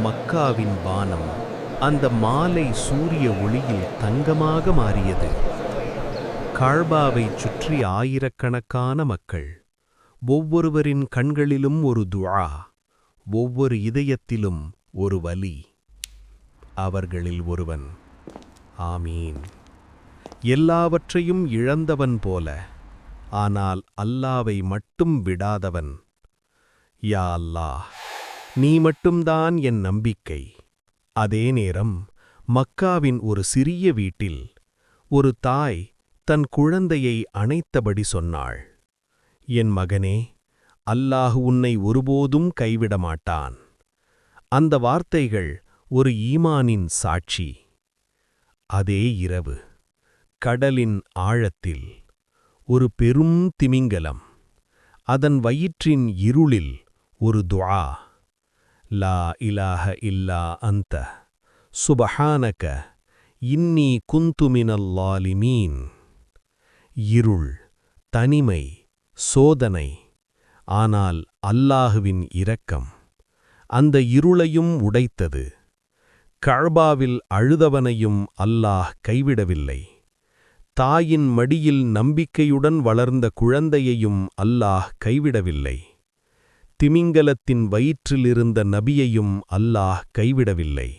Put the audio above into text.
மக்காவின் வானம் அந்த மாலை சூரிய ஒளியில் தங்கமாக மாறியது. காழ்பாவைச் சுற்றி ஆயிரக்கணக்கான மக்கள். ஒவ்வொருவரின் கண்களிலும் ஒரு துஆ, ஒவ்வொரு இதயத்திலும் ஒரு வலி. அவர்களில் ஒருவன், ஆமீன், எல்லாவற்றையும் இழந்தவன் போல, ஆனால் அல்லாவை மட்டும் விடாதவன். யா அல்லாஹ், நீ மட்டும்தான் என் நம்பிக்கை. அதே நேரம் மக்காவின் ஒரு சிறிய வீட்டில் ஒரு தாய் தன் குழந்தையை அணைத்தபடி சொன்னாள், என் மகனே, அல்லாஹ் உன்னை ஒருபோதும் கைவிடமாட்டான். அந்த வார்த்தைகள் ஒரு ஈமானின் சாட்சி. அதே இரவு கடலின் ஆழத்தில் ஒரு பெரும் திமிங்கலம், அதன் வயிற்றின் இருளில் ஒரு துஆ, லா இலாஹ இல்லா அன்த சுபஹானக இன்னி குந்து மினல் லாலிமீன். இருள், தனிமை, சோதனை. ஆனால் அல்லாஹுவின் இரக்கம் அந்த இருளையும் உடைத்தது. கஅபாவில் அழுதவனையும் அல்லாஹ் கைவிடவில்லை. தாயின் மடியில் நம்பிக்கையுடன் வளர்ந்த குழந்தையையும் அல்லாஹ் கைவிடவில்லை. திமிங்கலத்தின் வயிற்றிலிருந்த நபியையும் அல்லாஹ் கைவிடவில்லை.